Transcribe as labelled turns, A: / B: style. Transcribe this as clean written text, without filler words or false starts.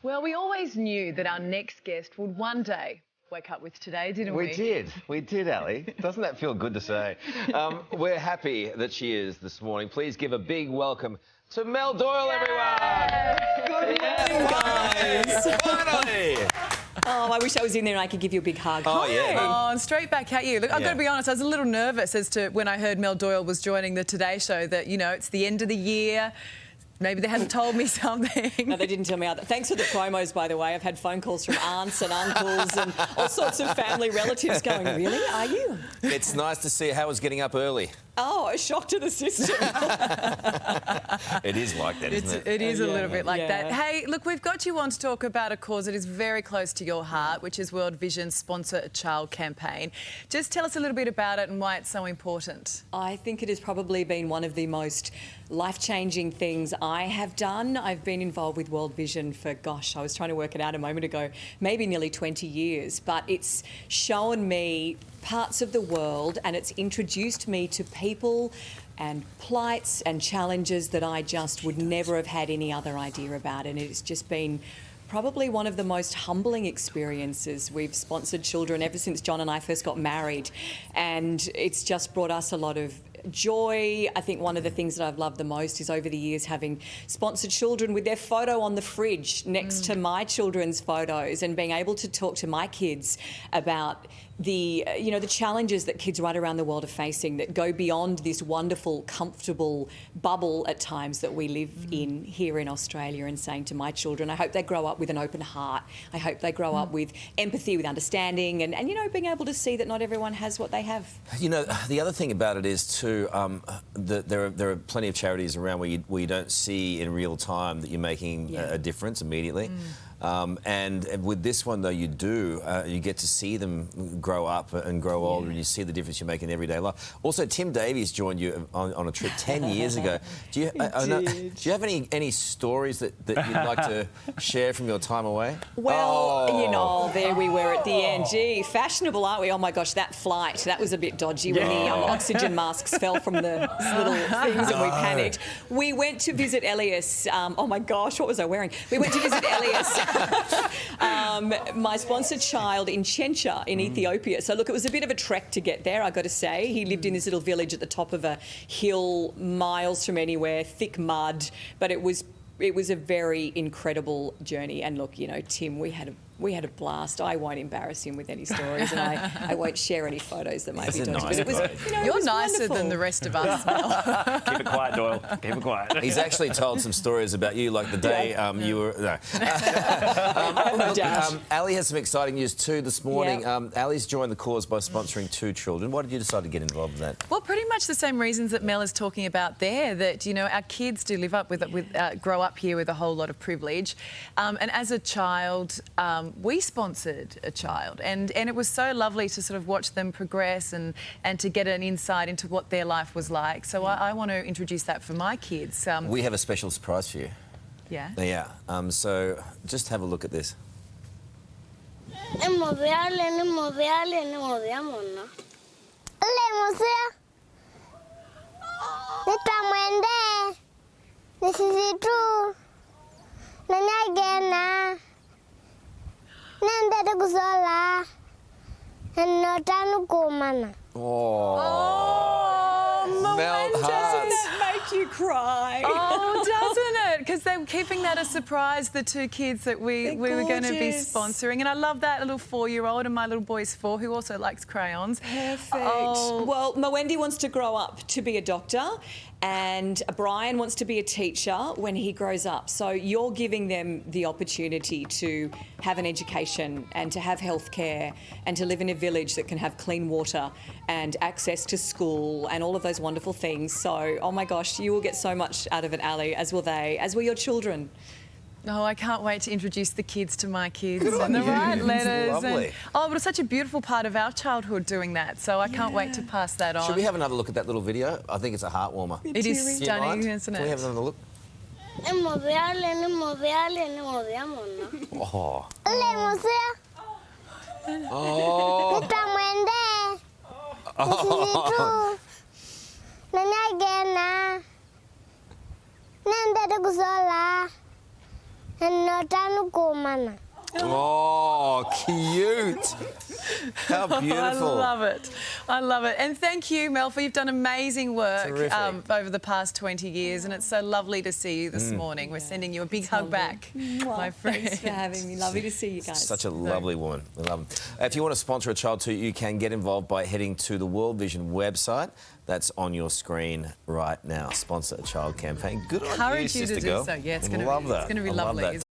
A: Well, we always knew that our next guest would one day wake up with today, didn't we?
B: We did, Ali. Doesn't that feel good to say? We're happy that she is this morning. Please give a big welcome to Mel Doyle, everyone.
C: Good morning, guys.
B: Finally.
C: Oh, I wish I was in there and I could give you a big hug.
B: Oh, yeah.
A: Oh, and straight back at you. Look, I've got to be honest, I was a little nervous as to when I heard Mel Doyle was joining the Today Show that, you know, it's the end of the year. Maybe they hadn't told me something.
C: No, they didn't tell me either. Thanks for the promos, by the way. I've had phone calls from aunts and uncles and all sorts of family relatives going, really? Are you?
B: It's nice to see how it's getting up early.
C: Oh, a shock to the system.
B: It is like that, isn't it?
A: It is a little bit like that. Hey, look, we've got you on to talk about a cause that is very close to your heart, which is World Vision's Sponsor a Child campaign. Just tell us a little bit about it and why it's so important.
C: I think it has probably been one of the most life-changing things I have done. I've been involved with World Vision for, gosh, I was trying to work it out a moment ago, maybe nearly 20 years, but it's shown me parts of the world and it's introduced me to people and plights and challenges that I just would never have had any other idea about, and it's just been probably one of the most humbling experiences. We've sponsored children ever since John and I first got married, and it's just brought us a lot of joy. I think one of the things that I've loved the most is over the years having sponsored children with their photo on the fridge next to my children's photos and being able to talk to my kids about the challenges that kids right around the world are facing that go beyond this wonderful, comfortable bubble at times that we live in here in Australia, and saying to my children, I hope they grow up with an open heart. I hope they grow up with empathy, with understanding, and being able to see that not everyone has what they have.
B: You know, the other thing about it is too, that there are plenty of charities around where you don't see in real time that you're making a difference immediately. And with this one, though, you do. You get to see them grow up and grow older, and you see the difference you make in everyday life. Also, Tim Davies joined you on a trip 10 years ago. Do you have any stories that you'd like to share from your time away?
C: Well, there we were at the end. Gee, fashionable, aren't we? Oh, my gosh, that flight, that was a bit dodgy when the oxygen masks fell from the little things and we panicked. We went to visit Elias. Oh, my gosh, what was I wearing? We went to visit Elias. My sponsored child in Chencha in Ethiopia. So look, it was a bit of a trek to get there, I got to say. He lived in this little village at the top of a hill, miles from anywhere, thick mud, but it was a very incredible journey. And look, you know, Tim, we had a blast. I won't embarrass him with any stories, and I won't share any photos that might be dodgy. But it was,
A: You're nicer
C: wonderful.
A: than the rest of us, Mel.
D: Keep it quiet, Doyle. Keep it quiet.
B: He's actually told some stories about you, like the day you were... No. Ali has some exciting news too this morning. Ali's joined the cause by sponsoring 2 children. Why did you decide to get involved in that?
A: Well, pretty much the same reasons that Mel is talking about there, that, you know, our kids do grow up here with a whole lot of privilege. And as a child... we sponsored a child, and it was so lovely to sort of watch them progress and to get an insight into what their life was like. So I want to introduce that for my kids.
B: We have a special surprise for you.
A: Yeah?
B: Yeah. So just have a look at this. Mel,
C: doesn't that make you cry?
A: Oh, doesn't it? Because they were keeping that a surprise, the 2 kids that we were going to be sponsoring. And I love that little 4-year-old, and my little boy's 4, who also likes crayons.
C: Perfect.
A: Oh.
C: Well, Mwendy wants to grow up to be a doctor, and Brian wants to be a teacher when he grows up. So you're giving them the opportunity to have an education and to have healthcare and to live in a village that can have clean water and access to school and all of those wonderful things. So, oh my gosh, you will get so much out of it, Ali, as will they, as will your children.
A: Oh, I can't wait to introduce the kids to my kids and the right letters.
B: Lovely.
A: But it's such a beautiful part of our childhood doing that, so I can't wait to pass that on.
B: Should we have another look at that little video? I think it's a heart warmer.
A: It is stunning, isn't it?
B: Can we have another look?
E: Notanu ko mana.
B: Oh, cute. How beautiful.
A: I love it. I love it. And thank you, Melfa. You've done amazing work over the past 20 years, and it's so lovely to see you this morning. We're sending you a big hug back, my friend.
C: Thanks for having me. Lovely to see you guys.
B: Such a lovely woman. We love them. If you want to sponsor a child too, you can get involved by heading to the World Vision website. That's on your screen right now. Sponsor a child campaign. Good on you,
A: Encourage you to
B: sister
A: do
B: girl.
A: so. Yeah, it's going
B: Love that.
A: to be
B: I love
A: lovely.
B: that.